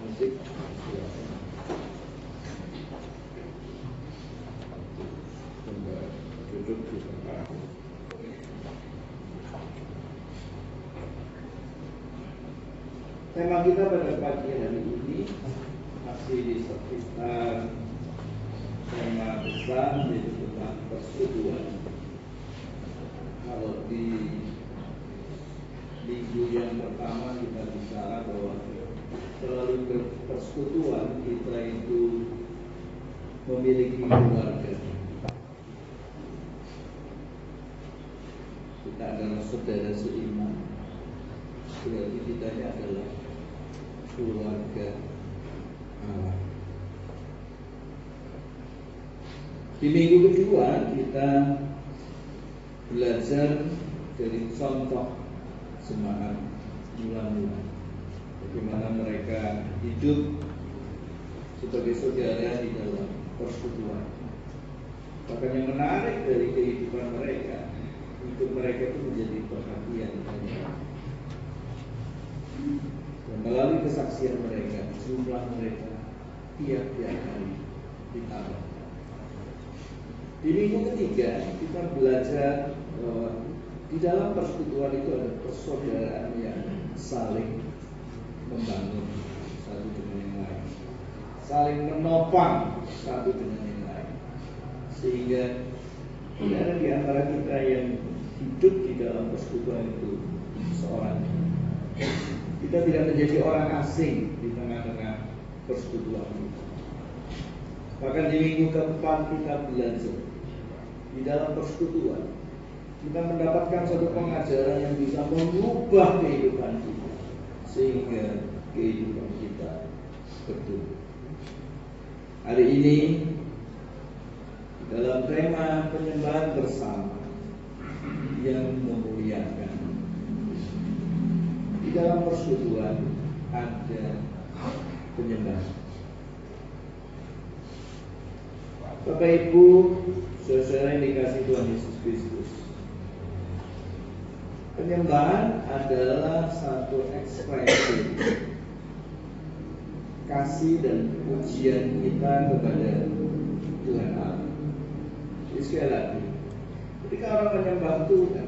musik. Duduk di tempat. Tema kita pada pagi hari ini masih di sekitar tema besar, yaitu tentang persekutuan. Kalau di minggu yang pertama kita bicara bahwa selalu persekutuan kita itu memiliki keluarga. Kita adalah saudara seiman. Berarti kita ini adalah keluarga Allah. Di minggu kedua kita belajar dari contoh jemaat mula-mula, bagaimana mereka hidup sebagai saudara di dalam persekutuan. Bahkan yang menarik dari kehidupan mereka, hidup mereka itu menjadi perhatian banyak. Dan melalui kesaksian mereka, jumlah mereka tiap-tiap hari ditambah. Di minggu ketiga kita belajar bahwa di dalam persekutuan itu ada persaudaraan yang saling membangun satu dengan yang lain, saling menopang satu dengan yang lain, sehingga tidak ada di antara kita yang hidup di dalam persekutuan itu seorang. Kita tidak menjadi orang asing di tengah-tengah persekutuan itu. Bahkan di minggu keempat kita belajar di dalam persekutuan kita mendapatkan satu pengajaran yang bisa mengubah kehidupan kita sehingga kehidupan kita bertumbuh. Hari ini dalam tema penyembahan bersama yang memuliakan, di dalam persekutuan ada penyembahan. Bapak Ibu, saudara yang dikasihi Tuhan Yesus Kristus, penyembahan adalah satu ekspresi kasih dan pujian kita kepada Tuhan Allah. Jadi sekali lagi, ketika orang menyembah Tuhan,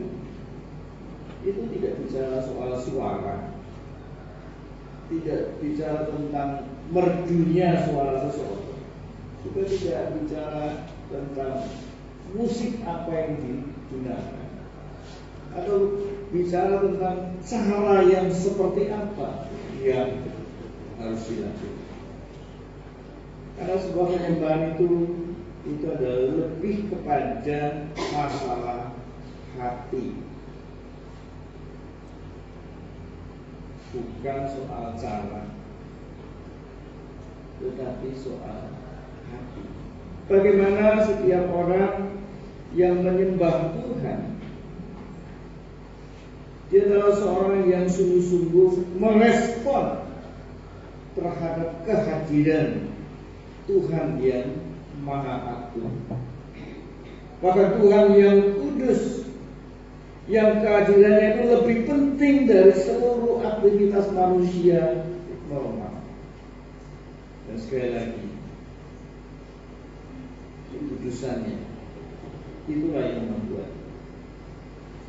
itu tidak bicara soal suara, tidak bicara tentang merdunya suara seseorang, juga tidak bicara tentang musik apa yang digunakan, atau bicara tentang cara yang seperti apa yang harus dilakukan. Karena sebuah penyembahan itu adalah lebih kepada masalah hati, bukan soal cara, tetapi soal hati. Bagaimana setiap orang yang menyembah Tuhan, dia adalah seorang yang sungguh-sungguh merespon terhadap kehadiran Tuhan yang Maha Agung, bahkan Tuhan yang kudus, yang keadilannya itu lebih penting dari seluruh aktivitas manusia normal. Dan sekali lagi, kekudusannya itulah yang membuat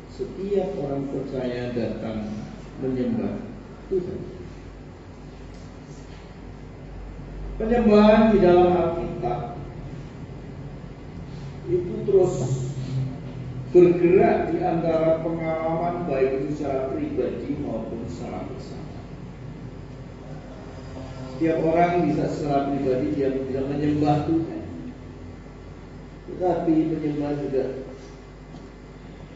setiap orang percaya datang menyembah Tuhan. Penyembahan di dalam Alkitab itu terus bergerak di antara pengalaman baik itu secara pribadi maupun secara bersama. Setiap orang bisa secara pribadi dia bisa menyembah Tuhan, tetapi penyembahan juga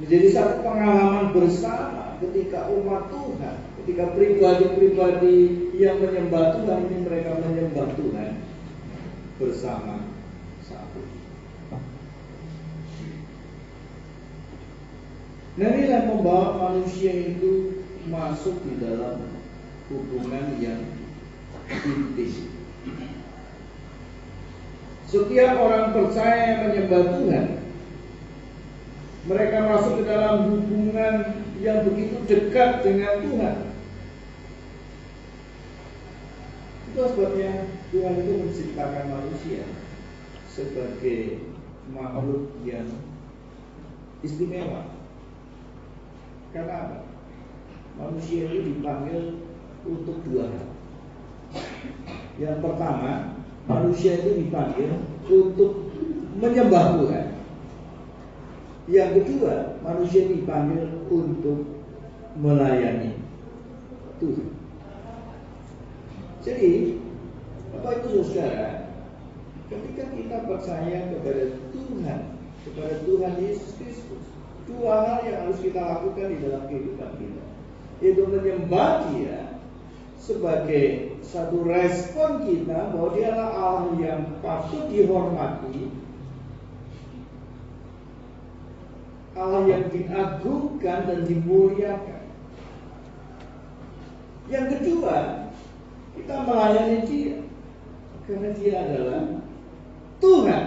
menjadi satu pengalaman bersama ketika umat Tuhan, ketika pribadi-pribadi yang menyembah Tuhan ini mereka menyembah Tuhan bersama satu. Nah, inilah membawa manusia itu masuk di dalam hubungan yang intim. Setiap orang percaya yang menyembah Tuhan, mereka masuk ke dalam hubungan yang begitu dekat dengan Tuhan. Itu sebabnya Tuhan itu menciptakan manusia sebagai makhluk yang istimewa. Karena apa? Manusia ini dipanggil untuk dua hal. Yang pertama, manusia itu dipanggil untuk menyembah Tuhan. Yang kedua, manusia dipanggil untuk melayani Tuhan. Jadi, Bapak Ibu Saudara, ketika kita percaya kepada Tuhan Yesus Kristus, dua hal yang harus kita lakukan di dalam kehidupan kita, yaitu menyembah Dia sebagai satu respon kita bahwa Dia adalah Allah yang patut dihormati, Allah yang diagungkan dan dimuliakan. Yang kedua, kita melayani Dia karena Dia adalah Tuhan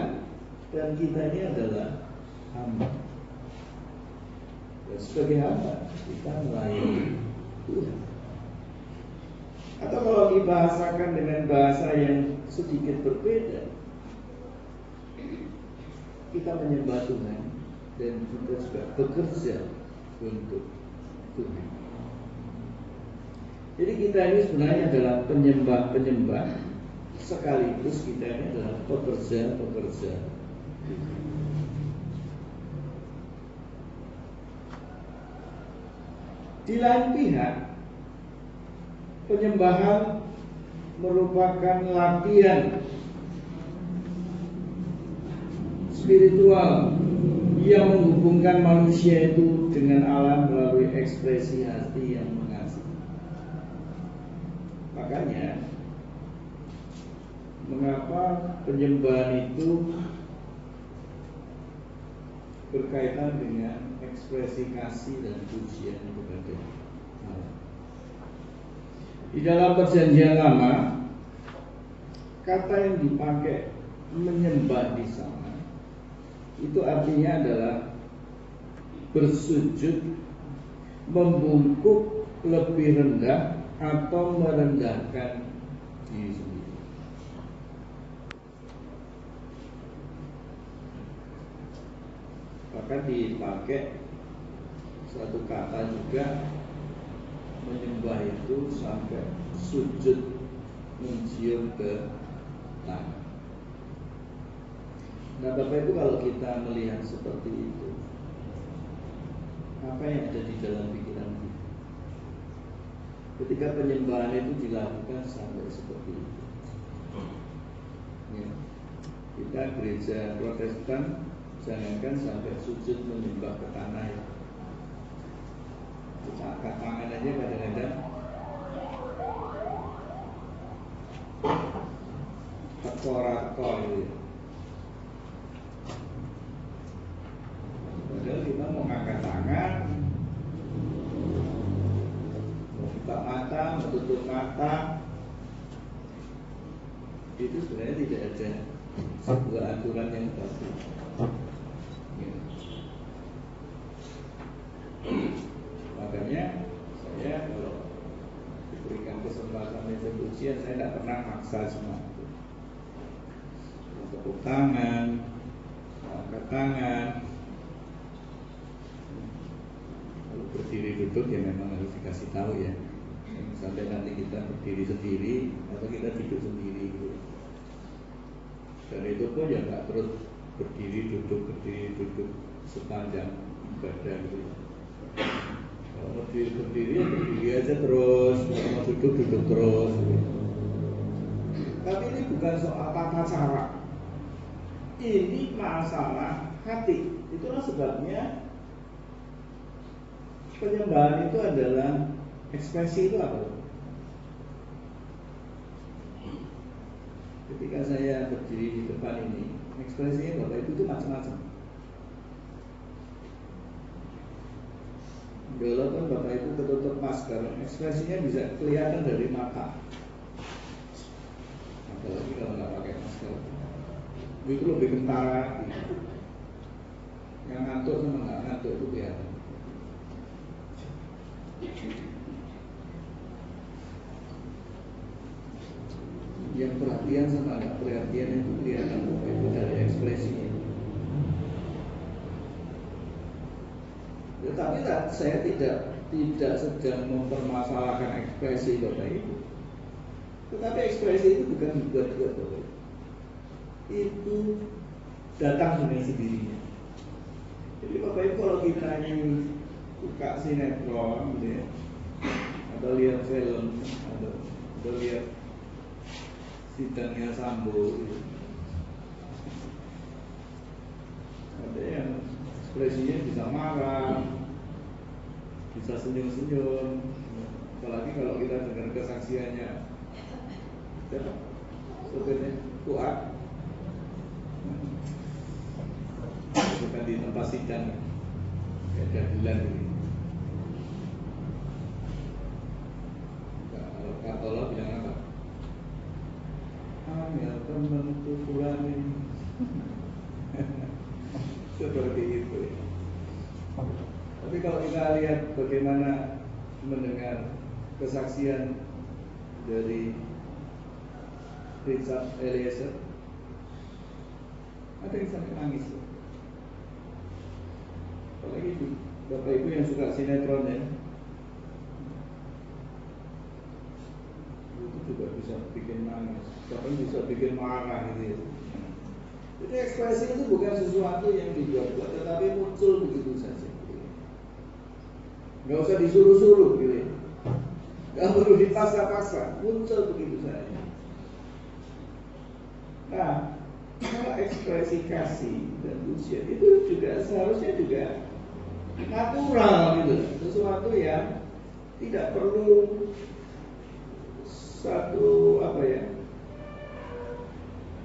dan kita ini adalah hamba. Dan sebagai hamba kita melayani Tuhan. Atau kalau dibahasakan dengan bahasa yang sedikit berbeda, kita menyembah Tuhan dan kita juga bekerja untuk Tuhan. Jadi kita ini sebenarnya adalah penyembah-penyembah, sekaligus kita ini adalah pekerja-pekerja. Di lain pihak, penyembahan merupakan latihan spiritual yang menghubungkan manusia itu dengan Allah melalui ekspresi hati yang mengasihi. Makanya, mengapa penyembahan itu berkaitan dengan ekspresi kasih dan pujian kepada Allah. Di dalam Perjanjian Lama, kata yang dipakai menyembah di sana itu artinya adalah bersujud, membungkuk lebih rendah atau merendahkan diri sendiri. Bahkan dipakai satu kata juga, menyembah itu sampai sujud mencium ke tangan. Nah Bapak Ibu, kalau kita melihat seperti itu, apa yang ada di dalam pikiran kita ketika penyembahan itu dilakukan sampai seperti itu? Ya. Kita gereja Protestan jangankan sampai sujud menyembah ke tanah ya. Kita angkat tangan aja kadang-kadang tekor-tekor gitu. Padahal kita mau angkat tangan, mau buka mata, mau tutup mata, itu sebenarnya tidak ada sebuah aturan yang pasti. Ya. Makanya saya kalau diberikan kesempatan meja pujian, saya tidak pernah maksa semua itu. Tepuk tangan, angkat tangan. Kalau berdiri duduk ya memang harus dikasih tahu ya. Sampai nanti kita berdiri sendiri atau kita duduk sendiri gitu. Dan itu pun ya nggak terus berdiri duduk sepanjang ibadah gitu. Kalau mau berdiri aja terus, kalau mau duduk terus. Tapi ini bukan soal tata cara, ini masalah hati. Itulah sebabnya penyembahan itu adalah ekspresi itu apa? Ketika saya berdiri di depan ini, ekspresinya Bapak Ibu itu macam-macam. Walaupun Bapak Ibu ketutup masker, ekspresinya bisa kelihatan dari mata. Apalagi kalau nggak pakai masker, itu lebih kentara. Yang ngantuk sama nggak ngantuk itu kelihatan. yang perhatian sama nggak perhatian itu kelihatan itu dari ekspresinya. Tetapi saya tidak sedang mempermasalahkan ekspresi Bapak Ibu. Tetapi ekspresi itu bukan dibuat-buat Bapak Ibu. Itu datang dengan sendirinya. Jadi Bapak Ibu kalau kita ingin buka sinetron gitu ya, atau lihat film, atau lihat sidangnya Sambo gitu. Ada yang ekspresinya bisa marah, bisa senyum-senyum. Apalagi kalau kita dengar kesaksiannya siapa? Sopirnya Fuad, bukan di tempat sidang kayak keadilan ini. Kalau Katola bilang apa? Ya teman tukuran ini. Seperti itu ya. Tapi kalau kita lihat bagaimana mendengar kesaksian dari Richard Eliezer, ada yang sampai nangis. Apalagi Bapak Ibu yang suka sinetron ya, itu juga bisa bikin nangis, bahkan bisa bikin marah gitu ya. Jadi ekspresi itu bukan sesuatu yang dibuat-buat, tetapi muncul begitu saja. Gak usah disuruh-suruh gitu ya. Gak perlu dipaksa-paksa, muncul begitu saja. Nah, kalau ekspresi kasih dan ujian itu juga seharusnya juga natural gitu, sesuatu yang tidak perlu satu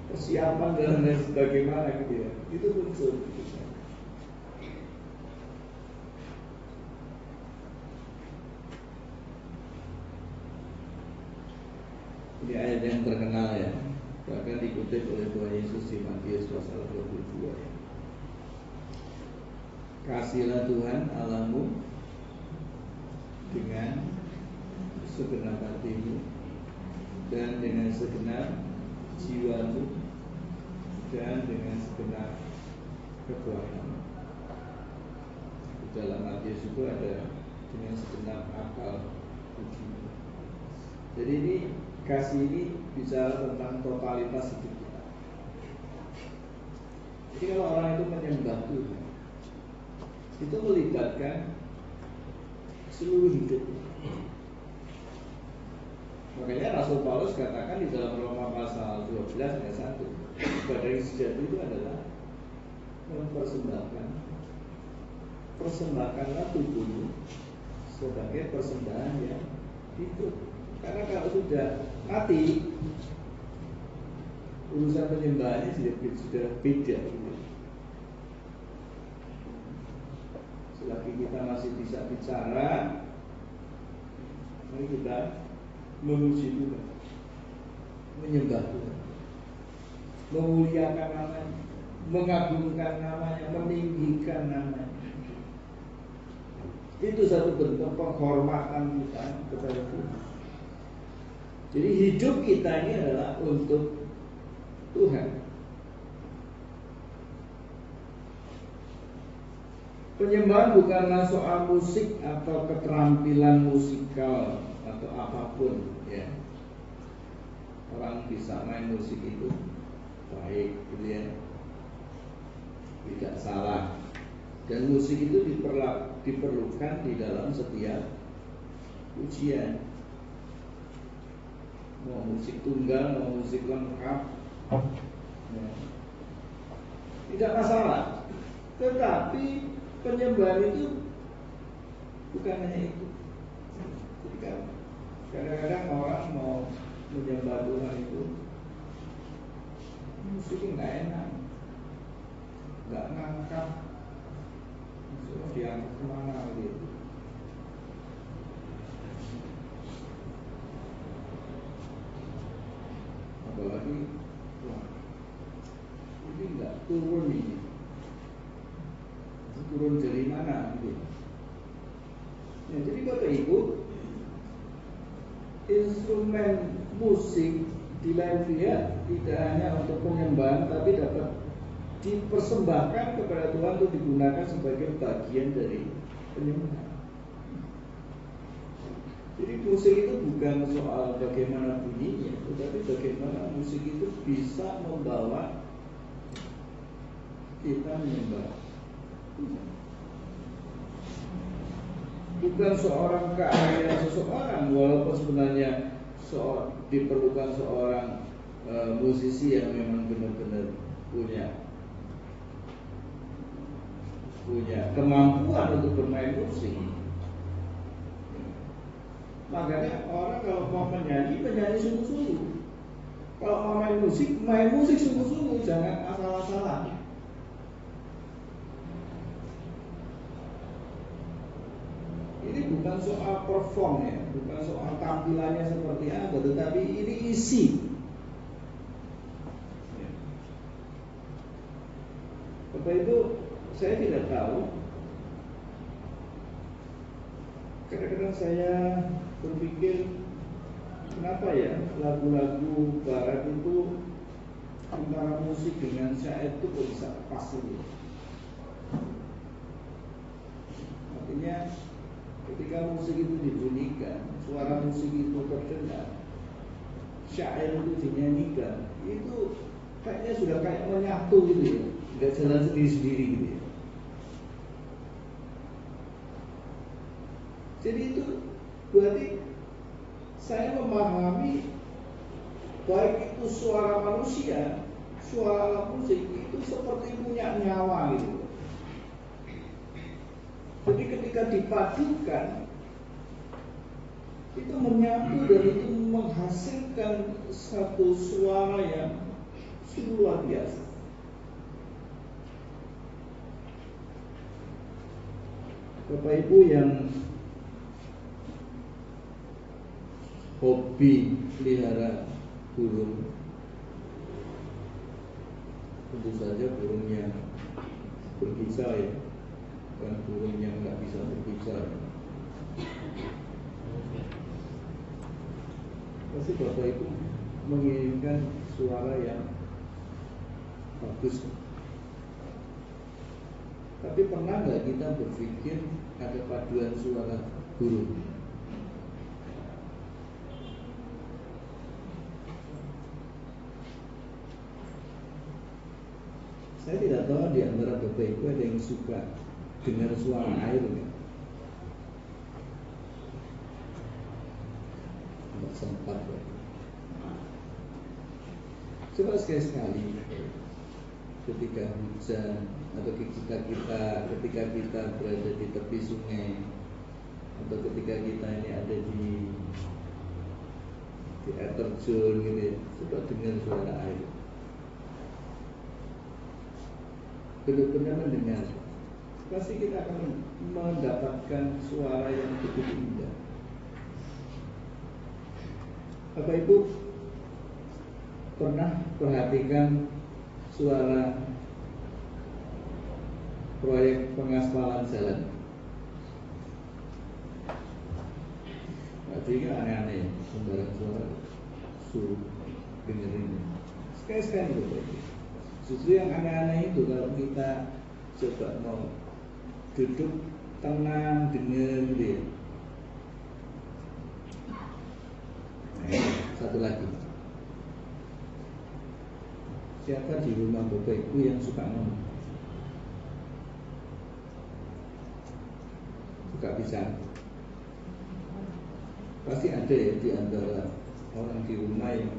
persiapan dan lain sebagaimana gitu ya. Itu muncul gitu. Ini ayat yang terkenal ya, bahkan dikutip oleh Tuhan Yesus di Matius pasal 22 ya. Kasihlah Tuhan Allahmu dengan segenap hatimu dan dengan segenap jiwamu dan dengan segenap kekuatanmu. Di dalam Matius itu ada dengan segenap akal budimu. Jadi ini kasih ini bicara tentang totalitas hidup kita. Jadi kalau orang itu menyembah Tuhan, itu melibatkan seluruh hidup. Makanya Rasul Paulus katakan di dalam Roma pasal 12 ayat 1, ibadah yang sejati itu adalah persembahkanlah tubuhmu sebagai persembahan yang hidup. Karena kalau sudah mati, urusan penyembahannya sudah beda. Selagi kita masih bisa bicara, mari kita memuji Tuhan, menyembah Tuhan, memuliakan namanya, mengagungkan namanya, meninggikan namanya. Itu satu bentuk penghormatan kita kepada Tuhan. Jadi hidup kita ini adalah untuk Tuhan. Penyembahan bukanlah soal musik atau keterampilan musikal atau apapun ya. Orang bisa main musik itu baik gitu ya, tidak salah. Dan musik itu diperlukan di dalam setiap ujian. Mau musik tunggal, mau musik lengkap ya, tidak masalah. Tetapi penyembahan itu bukan hanya itu. Jadi kadang-kadang orang mau menyembah Tuhan itu musiknya nggak enak, nggak ngangkat, musiknya diangkat kemana gitu. Apalagi wah, ini nggak turun ini. Turun dari mana gitu. Ya, jadi Bapak Ibu, instrumen musik di lain pihak tidak hanya untuk penyembahan, tapi dapat dipersembahkan kepada Tuhan untuk digunakan sebagai bagian dari penyembahan. Jadi musik itu bukan soal bagaimana bunyinya, tetapi bagaimana musik itu bisa membawa kita menyembah. Bukan seorang keahlian seseorang, walaupun sebenarnya diperlukan seorang musisi yang memang benar-benar punya kemampuan untuk bermain musik. Makanya orang kalau mau menyanyi sungguh-sungguh. Kalau mau main musik sungguh-sungguh, jangan asal-asalan. Ini bukan soal perform ya, bukan soal tampilannya seperti apa, tetapi ini isi. Bapak Ibu, saya tidak tahu. Kadang-kadang saya berpikir, kenapa ya lagu-lagu barat itu antara musik dengan syair itu kok bisa pas gitu. Artinya ketika musik itu dibunyikan, suara musik itu terdengar, syair itu dinyanyikan, itu kayaknya sudah kayak menyatu gitu ya, nggak jalan sendiri-sendiri gitu ya. Jadi itu berarti saya memahami baik itu suara manusia, suara alat musik itu seperti punya nyawa gitu. Jadi ketika dipadukan itu menyatu dan itu menghasilkan satu suara yang sungguh luar biasa. Bapak Ibu yang hobi pelihara burung, tentu saja burung yang berkicau ya, bukan burung yang nggak bisa berkicau. Pasti Bapak Ibu menginginkan suara yang bagus. Tapi pernah nggak kita berpikir ada paduan suara burung? Saya tidak tahu di antara Bapak Ibu ada yang suka dengar suara air ya? Tidak sempat ya. Coba sekali-sekali ketika hujan atau ketika kita berada di tepi sungai atau ketika kita ini ada di air terjun gitu ya, coba dengar suara air. Benar-benar mendengar, pasti kita akan mendapatkan suara yang begitu indah. Bapak Ibu pernah perhatikan suara proyek pengaspalan jalan? Berarti kan aneh-aneh, sembarang suara suruh dengerin. Sekali-sekali Bapak Ibu. Justru yang aneh-aneh itu kalau kita coba mau duduk tenang dengar gitu ya. Satu lagi, siapa di rumah Bapak Ibu yang suka ngomong, suka bicara? Pasti ada ya di antara orang di rumah yang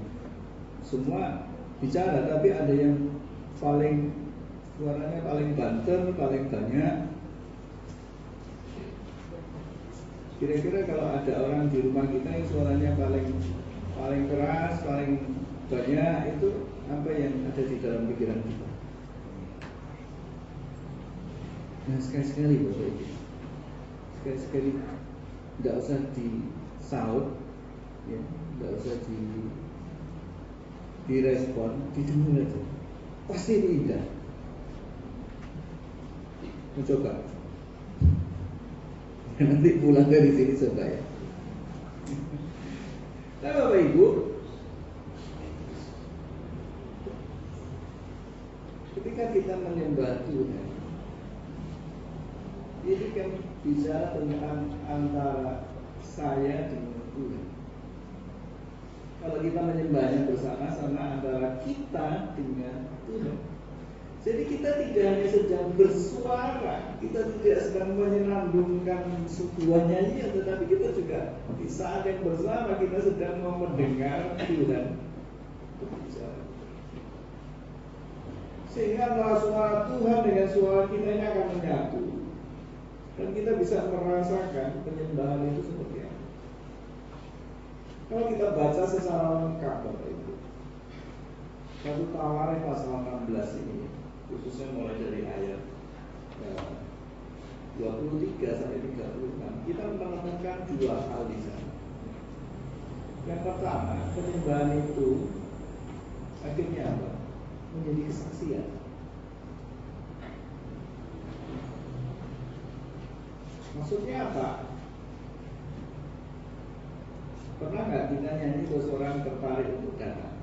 semua bicara, tapi ada yang suaranya paling banter, paling banyak. Kira-kira kalau ada orang di rumah kita yang suaranya paling keras, paling banyak, itu apa yang ada di dalam pikiran kita? Nah sekali-sekali Bapak Ibu, sekali-sekali tidak usah disaut, ya, tidak usah direspon, didengar aja. Pasti itu indah. Mencoba. Nanti pulang dari sini coba ya. Nah Bapak Ibu, Ketika kita menyembah Tuhan, ini kan bicara tentang antara saya dengan Tuhan. Kalau kita menyembahnya bersama-sama antara kita dengan Tuhan. Jadi kita tidak hanya sedang bersuara, kita tidak sedang menyenandungkan sebuah nyanyian, tetapi kita juga di saat yang bersama kita sedang mendengar Tuhan berbicara. Sehingga antara suara Tuhan dengan suara kita ini akan menyatu, dan kita bisa merasakan penyembahan itu seperti apa. Kalau kita baca secara lengkap Bapak Ibu, 1 Tawarik pasal 16 ini, khususnya mulai dari ayat 23 sampai 36, kita menemukan dua hal di sana. Yang pertama, penyembahan itu akhirnya apa? Menjadi kesaksian. Maksudnya apa? Pernah nggak kita nyanyi terus orang tertarik untuk datang?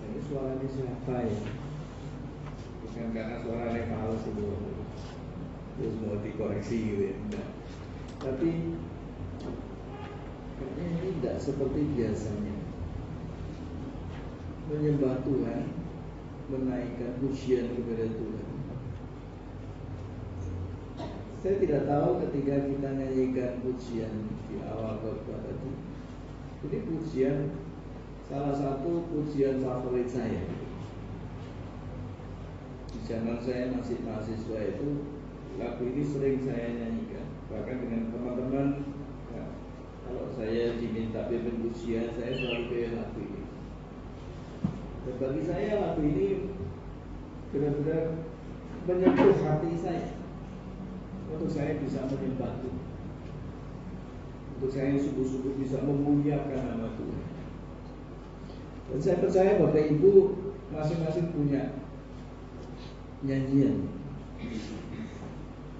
Ini suaranya siapa ya? Bukan karena suaranya males itu, terus mau dikoreksi gitu ya. Enggak. Tapi kayaknya ini tidak seperti biasanya. Menyembah Tuhan, menaikkan pujian kepada Tuhan. Saya tidak tahu ketika kita nyanyikan pujian di awal khotbah tadi. Ini pujian salah satu pujian favorit saya. Di zaman saya masih mahasiswa itu, lagu ini sering saya nyanyikan. Bahkan dengan teman-teman, ya, kalau saya diminta pimpin pujian, saya selalu pilih lagu ini. Dan bagi saya lagu ini benar-benar menyentuh hati saya. Untuk saya bisa menyembah Tuhan, untuk saya sungguh-sungguh bisa memuliakan nama Tuhan. Dan saya percaya Bapak Ibu masing-masing punya nyanyian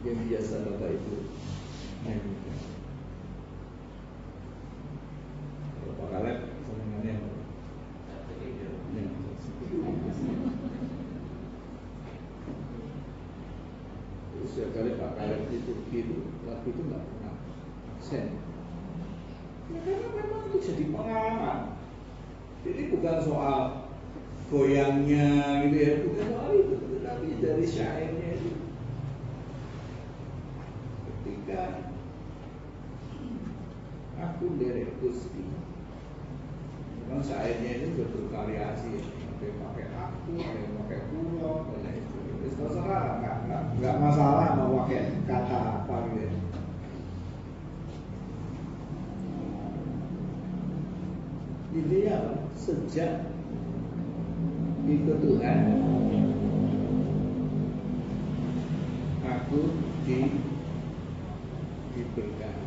yang biasa Bapak Ibu nyanyikan. Kalau Pak Kaleb senangannya apa? Setiap kali Pak Kaleb di Turki itu, lagu itu nggak pernah absen. Ya karena memang itu jadi pengalaman. Jadi bukan soal goyangnya gitu ya, bukan soal itu, tetapi dari syairnya itu. Ketika aku derek Gusti, memang syairnya itu bervariasi, ada yang pakai aku, ada yang pakai pulau, dan lain sebagainya. Terserah, nggak masalah mau pakai kata apa gitu. Intinya sejak ikut Tuhan, aku diberkati.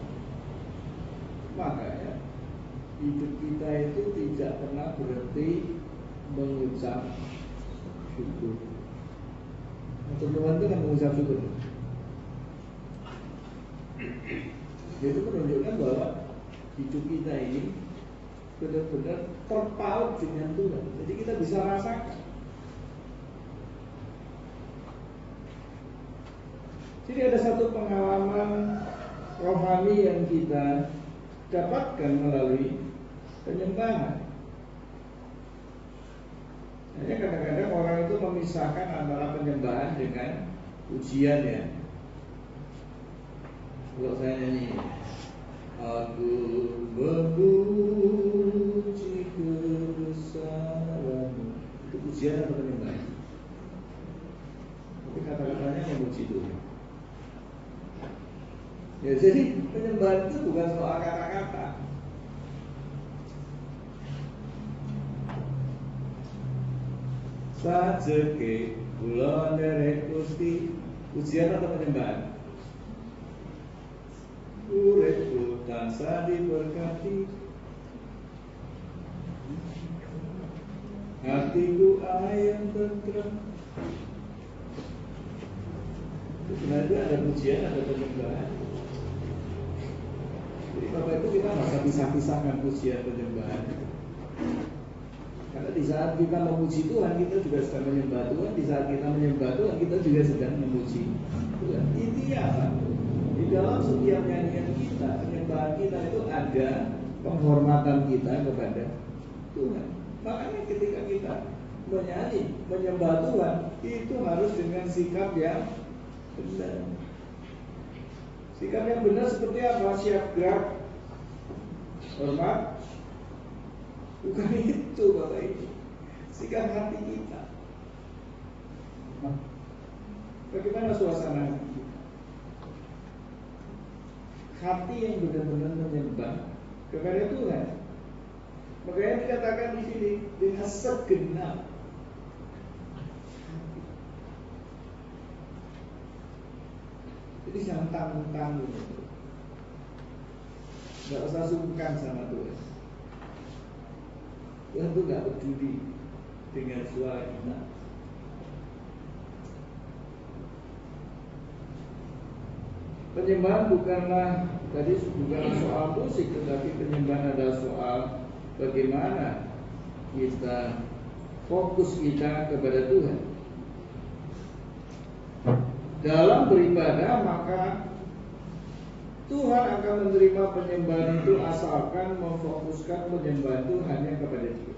Makanya hidup kita itu tidak pernah berhenti mengucap syukur. Untuk Tuhan itu kan mengucap syukur. Itu menunjukkan bahwa hidup kita ini benar-benar terpaut dengan Tuhan. Jadi kita bisa rasakan. Jadi ada satu pengalaman rohani yang kita dapatkan melalui penyembahan. Hanya kadang-kadang orang itu memisahkan antara penyembahan dengan pujian ya. Kalau saya nyanyi, aku memuji kebesaran-Mu, itu pujian atau penyembahan? Tapi kata-katanya memuji Tuhan. Ya, jadi penyembahan itu bukan soal kata-kata. Sajeke kula nderek Gusti, pujian atau penyembahan? Uripku tansah diberkati, hatiku ayam tentrem. Sebenarnya ada pujian, ada penyembahan. Jadi Bapak Ibu kita nggak bisa pisah-pisahkan pujian penyembahan. Karena di di saat kita memuji Tuhan, kita juga sedang menyembah Tuhan. Di saat kita menyembah Tuhan, kita juga sedang memuji Tuhan. Intinya apa? Di dalam setiap nyanyian kita, penyembahan kita itu ada penghormatan kita kepada Tuhan. Makanya ketika kita menyanyi, menyembah Tuhan, itu harus dengan sikap yang benar. Sikap yang benar seperti apa? Siap gerak, hormat. Bukan itu Bapak Ibu. Sikap hati kita. Bagaimana suasana hati kita? Hati yang benar-benar menyembah kepada Tuhan. Makanya dikatakan di sini dengan segenap hati. Jadi jangan tanggung-tanggung. Gak usah sungkan sama Tuhan. Tuhan itu gak peduli dengan suara kita. Penyembahan bukanlah soal musik, tetapi penyembahan adalah soal bagaimana kita fokus kita kepada Tuhan. Dalam beribadah maka Tuhan akan menerima penyembahan itu asalkan memfokuskan penyembahan itu hanya kepada Dia.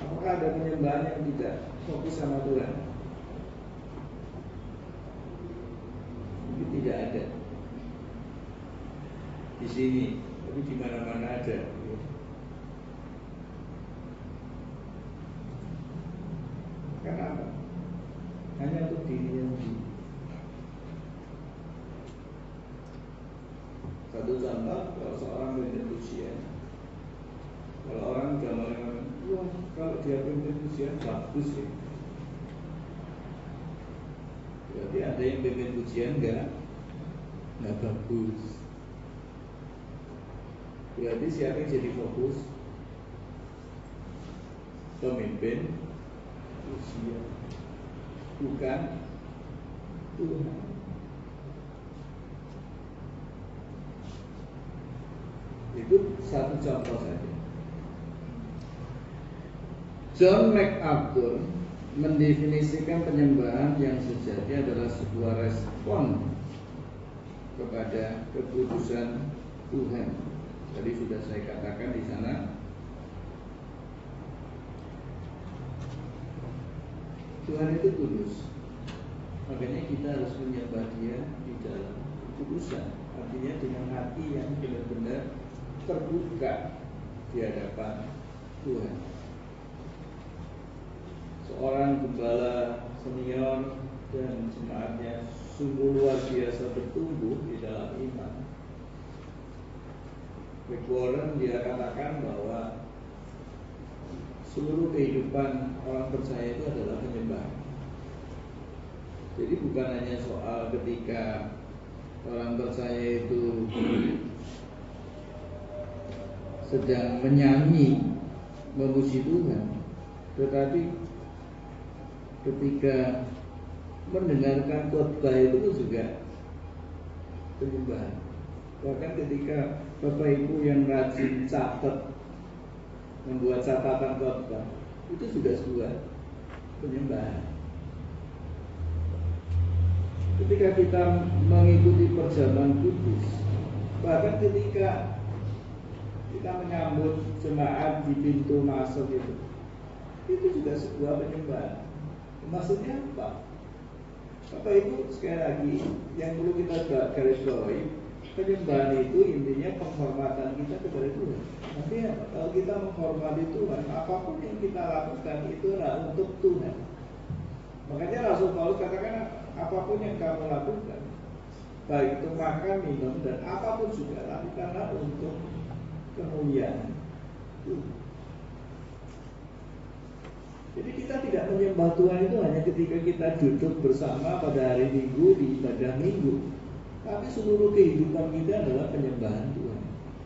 Apakah ada penyembahan yang tidak fokus sama Tuhan? Mungkin tidak ada. Di sini, tapi di mana-mana ada. Kenapa? Hanya untuk dirinya sendiri. Satu contoh, kalau seorang pimpin pujian, kalau orang sudah mengatakan, wah kalau dia pimpin pujian bagus ya. Berarti ada yang pimpin pujian enggak bagus. Berarti siapa yang jadi fokus? Pemimpin pujian, bukan Tuhan. Itu satu contoh saja. John MacArthur mendefinisikan penyembahan yang sejati adalah sebuah respon kepada kekudusan Tuhan. Tadi sudah saya katakan di sana. Tuhan itu kudus. Makanya kita harus menyembah Dia di dalam kekudusan. Artinya dengan hati yang benar-benar terbuka di hadapan Tuhan. Seorang gembala senior dan jemaatnya sungguh luar biasa bertumbuh di dalam iman. Rick Warren dia katakan bahwa seluruh kehidupan orang percaya itu adalah penyembahan. Jadi bukan hanya soal ketika orang percaya itu sedang menyanyi memuji Tuhan, tetapi ketika mendengarkan khotbah itu juga penyembahan. Bahkan ketika Bapak Ibu yang rajin catat, membuat catatan khotbah, itu juga sebuah penyembahan. Ketika kita mengikuti perjamuan kudus, bahkan ketika kita menyambut jemaat di pintu masuk itu juga sebuah penyembahan. Maksudnya apa? Bapak Ibu sekali lagi yang perlu kita garis bawahi, penyembahan itu intinya penghormatan kita kepada Tuhan. Artinya apa? Kalau kita menghormati Tuhan, apapun yang kita lakukan itu adalah untuk Tuhan. Makanya Rasul Paulus katakan apapun yang kamu lakukan, baik itu makan, minum, dan apapun juga lakukanlah untuk kemuliaan Tuhan. Jadi kita tidak menyembah Tuhan itu hanya ketika kita duduk bersama pada hari Minggu di ibadah Minggu, tapi seluruh kehidupan kita adalah penyembahan Tuhan.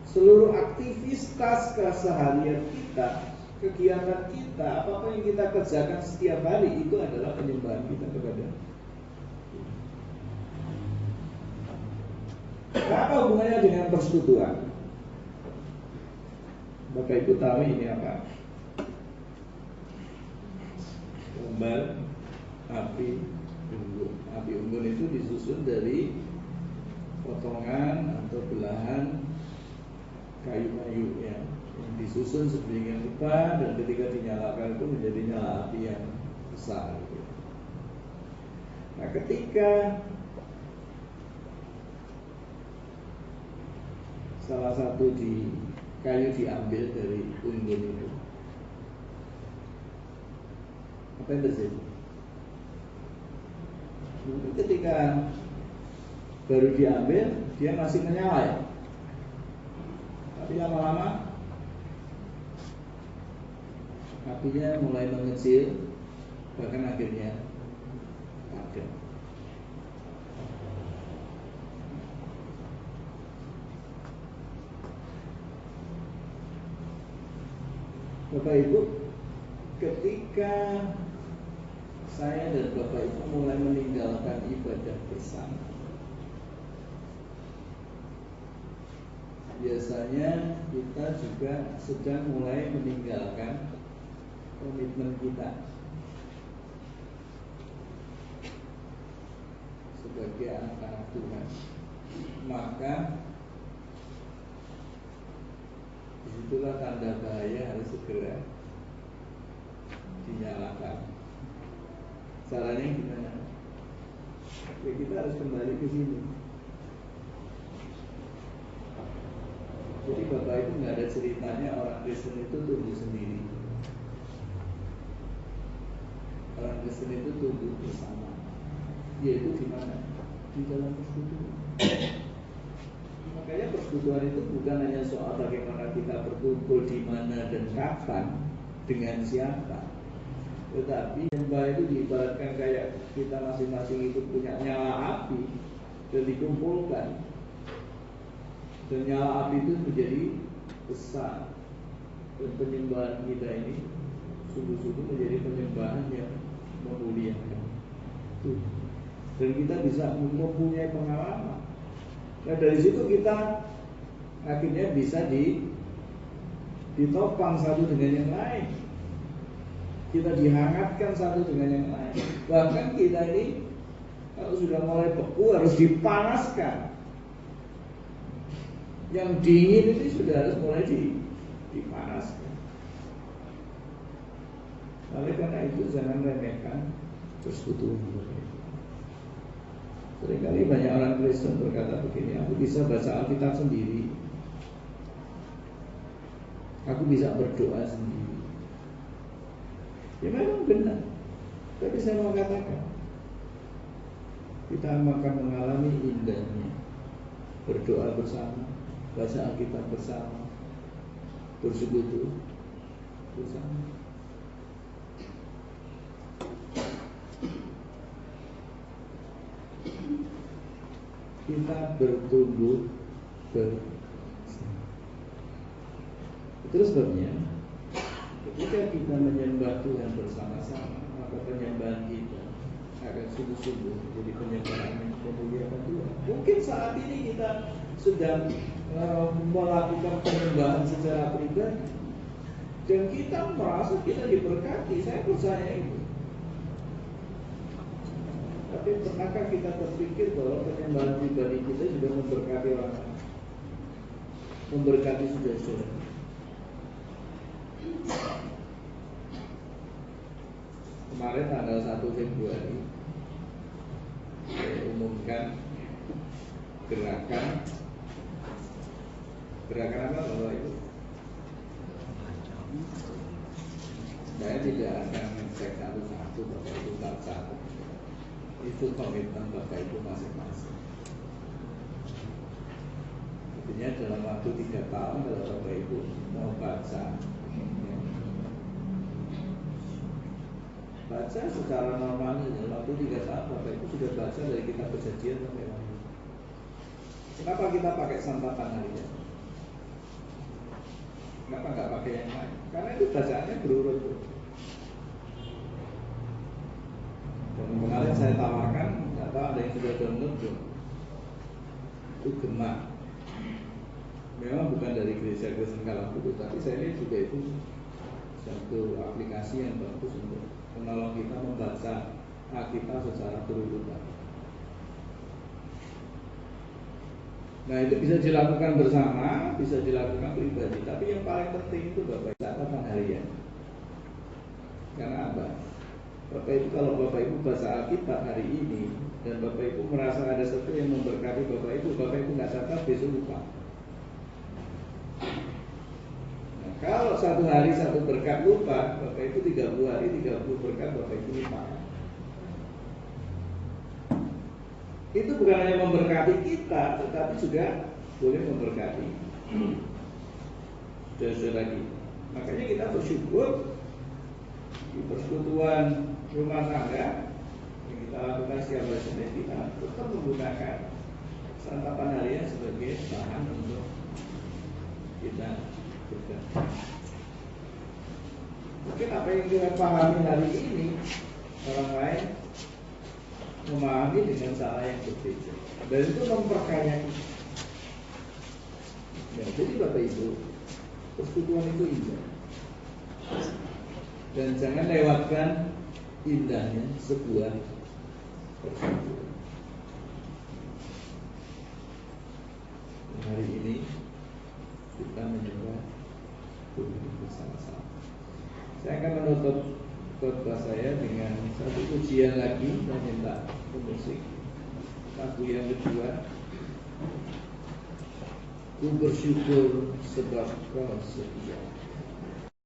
Seluruh aktivitas keseharian kita, kegiatan kita, apapun yang kita kerjakan setiap hari itu adalah penyembahan kita kepada Tuhan. Apa hubungannya dengan persekutuan? Bapak Ibu tahu ini apa? Gambar api unggun. Api unggun itu disusun dari potongan atau belahan kayu-kayu ya, yang disusun sedemikian rupa dan ketika dinyalakan itu menjadi nyala api yang besar gitu. Nah, ketika salah satu kayu diambil dari unggun itu, apa yang terjadi? Mungkin ketika baru diambil dia masih menyala ya, tapi lama-lama apinya mulai mengecil, bahkan akhirnya padam. Bapak Ibu, ketika saya dan Bapak Ibu mulai meninggalkan ibadah bersama, biasanya kita juga sedang mulai meninggalkan komitmen kita sebagai anak-anak Tuhan. Maka disitulah tanda bahaya harus segera dinyalakan. Caranya gimana? Ya, kita harus kembali ke sini. Jadi Bapak Ibu nggak ada ceritanya orang Kristen itu tumbuh sendiri. Orang Kristen itu tumbuh bersama. Yaitu di mana? Di dalam persekutuan. Makanya persekutuan itu bukan hanya soal bagaimana kita berkumpul di mana dan kapan, dengan siapa, tetapi nyembah itu diibaratkan kayak kita masing-masing itu punya nyala api dan dikumpulkan, dan nyala api itu menjadi besar, dan penyembahan kita ini sungguh-sungguh menjadi penyembahan yang memuliakan Tuhan, dan kita bisa mempunyai pengalaman. Nah, dari situ kita akhirnya bisa ditopang satu dengan yang lain. Kita dihangatkan satu dengan yang lain. Bahkan kita ini kalau sudah mulai beku harus dipanaskan. Yang dingin ini sudah harus mulai dipanaskan. Oleh karena itu jangan remehkan persekutuan. Seringkali banyak orang Kristen berkata begini, aku bisa baca Alkitab sendiri, aku bisa berdoa sendiri. Ya memang benar, tapi saya mau katakan, kita akan mengalami indahnya berdoa bersama, baca Alkitab bersama, bersekutu bersama. Kita bertumbuh bersama. Terus sebabnya ketika kita menyembah Tuhan bersama-sama, maka penyembahan kita akan sungguh-sungguh menjadi penyembahan yang memuliakan Tuhan. Mungkin saat ini kita sedang melakukan penyembahan secara pribadi dan kita merasa kita diberkati. Saya percaya itu. Tapi pernahkah kita terpikir bahwa penyembahan pribadi kita juga memberkati orang lain, memberkati saudara-saudara? Kemarin tanggal 1 Februari saya umumkan gerakan apa Bapak Ibu? Saya tidak akan ngecek satu-satu Bapak Ibu baca. Itu komitmen Bapak Ibu masing-masing. Artinya dalam waktu 3 tahun kalau Bapak Ibu mau baca secara normalnya dalam waktu 3 tahun Bapak Ibu sudah baca dari kitab Perjanjian sampai Wahyu. Kenapa kita pakai santapan hari ini? Kenapa nggak pakai yang lain? Karena itu bacaannya berurut. Dan kemarin saya tawarkan, nggak tahu ada yang sudah download belum? Itu Gema. memang bukan dari gereja Kristen Kalakudu, tapi saya lihat juga itu satu aplikasi yang bagus untuk menolong kita membaca Alkitab secara berurutan. Nah, itu bisa dilakukan bersama, bisa dilakukan pribadi. Tapi yang paling penting itu Bapak catatan harian. Karena apa? Bapak Ibu, kalau Bapak Ibu baca Alkitab hari ini dan Bapak Ibu merasa ada sesuatu yang memberkati Bapak Ibu nggak catat, besok lupa. Nah, kalau satu hari satu berkat lupa, Bapak Ibu 30 hari 30 berkat Bapak Ibu lupa. Itu bukan hanya memberkati kita, tetapi juga boleh memberkati saudara-saudara kita. Makanya kita bersyukur di persekutuan rumah tangga yang kita lakukan setiap hari Senin, kita tetap menggunakan santapan harian sebagai bahan untuk kita berkata. Mungkin apa yang kita pahami hari ini orang lain memahami dengan cara yang berbeda, dan itu memperkaya kita. Ya, jadi Bapak Ibu, persekutuan itu indah, dan jangan lewatkan indahnya sebuah persekutuan. Hari ini kita mencoba duduk bersama-sama. Saya akan menutup khotbah saya dengan satu pujian lagi. Saya minta pemusik lagu yang kedua, Ku bersyukur sebab Kau setia.